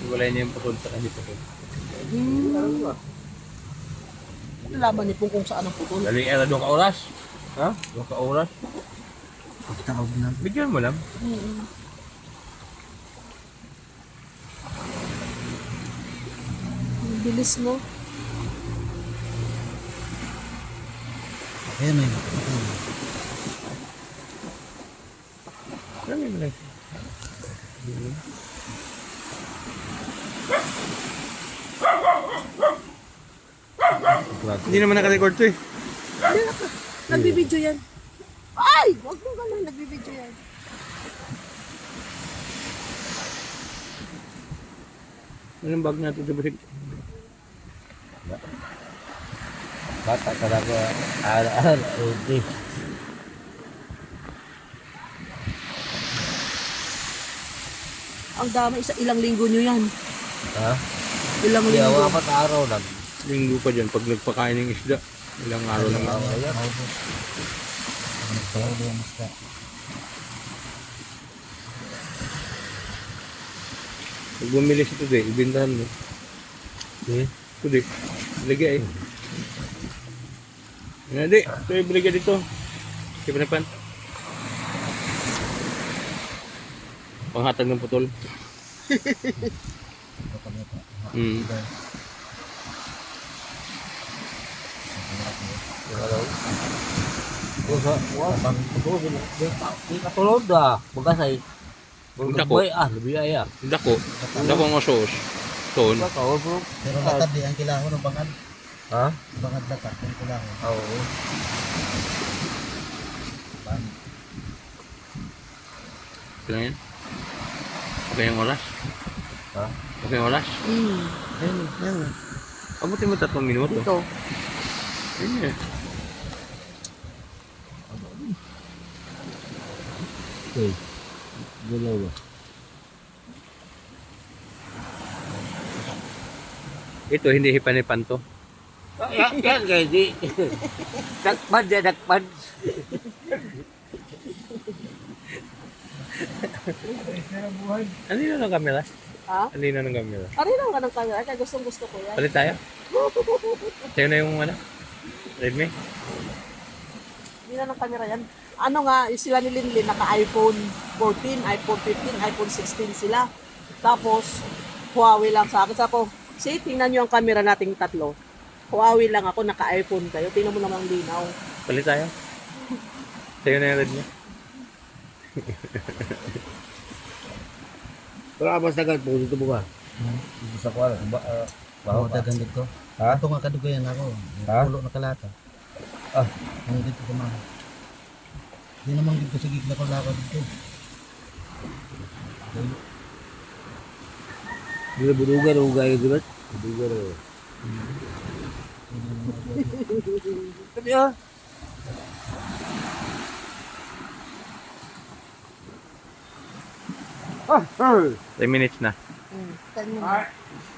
Iwalay niya yung putol sa hindi putol. Laman ni Pong kung saan ang putol. Dali, doon ka oras. Ha? Doon ka oras. Pagtaog na. Bigyan mo lang. Ang bilis, no? Ayan may. Dali mo lang. Hindi naman naka-record to eh. Nagbibidyo yan. Ay! Huwag mo ganun, nagbibidyo yan. Anong bag natin ito? Bata talaga. Al-al. Okay. Ang dami, ilang linggo nyo yan. Ha? Ilang Hindi, linggo. apat na araw lang. Linggo pa dyan pag nagpakain ng isda. Ilang araw lang. Ayan. Nagsayaw din ang isda. Pag bumili si Tude, ibintahan mo. Tude, bilagay eh. Yan di, ito yung bilagay dito. Sipa na pan. Panghatag ng putol. Hmm. Di katulog dah. Bagasay. Dako. Lebih ay ah. Dako. Dako ang osos. Ton. Dako bro. Pero latad di ang kailangan ng bangad. Ha? Bangad latad ang kailangan. Oo. Kailan yan? Okay yung oras? Ha? Okay yung oras? Ayun, ayun. Abutin mo 3 minuto. Ito. Ayun eh. Okay. Galaw ba? Ito, hindi hipanipan to. Yan kayo di. Dakpan dia dakpan. Ano yun ng camera? Ha? Ano yun ng camera? Ari lang ka ng camera, kaya gustong gusto ko yan. Palit tayo? Sa'yo na yung ano? Redmi? Hindi na ng camera yan. Ano nga, sila ni Linlin, naka-iPhone 14, iPhone 15, iPhone 16 sila. Tapos, Huawei lang sa akin. Sabi ko, see, tingnan nyo ang camera nating tatlo. Huawei lang ako, naka-iPhone kayo. Tingnan mo naman ang linaw. Palit tayo? Sa'yo na yung Redmi? Pero abas dagat po dito buka. Dito sa kwara. Bawa dagan dito. Ha? Ito nga kadugayan ako. Ha? Pulo na kalata. Ah. Ang dito kumama. Hindi naman dito sa gigla ko lakad dito. Dito budugan ugay dito. Budugan. Tapi ah. 3 minutes na. 10 mo na.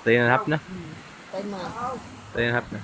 3 and a half na. 10 mo na. 3 and a half na.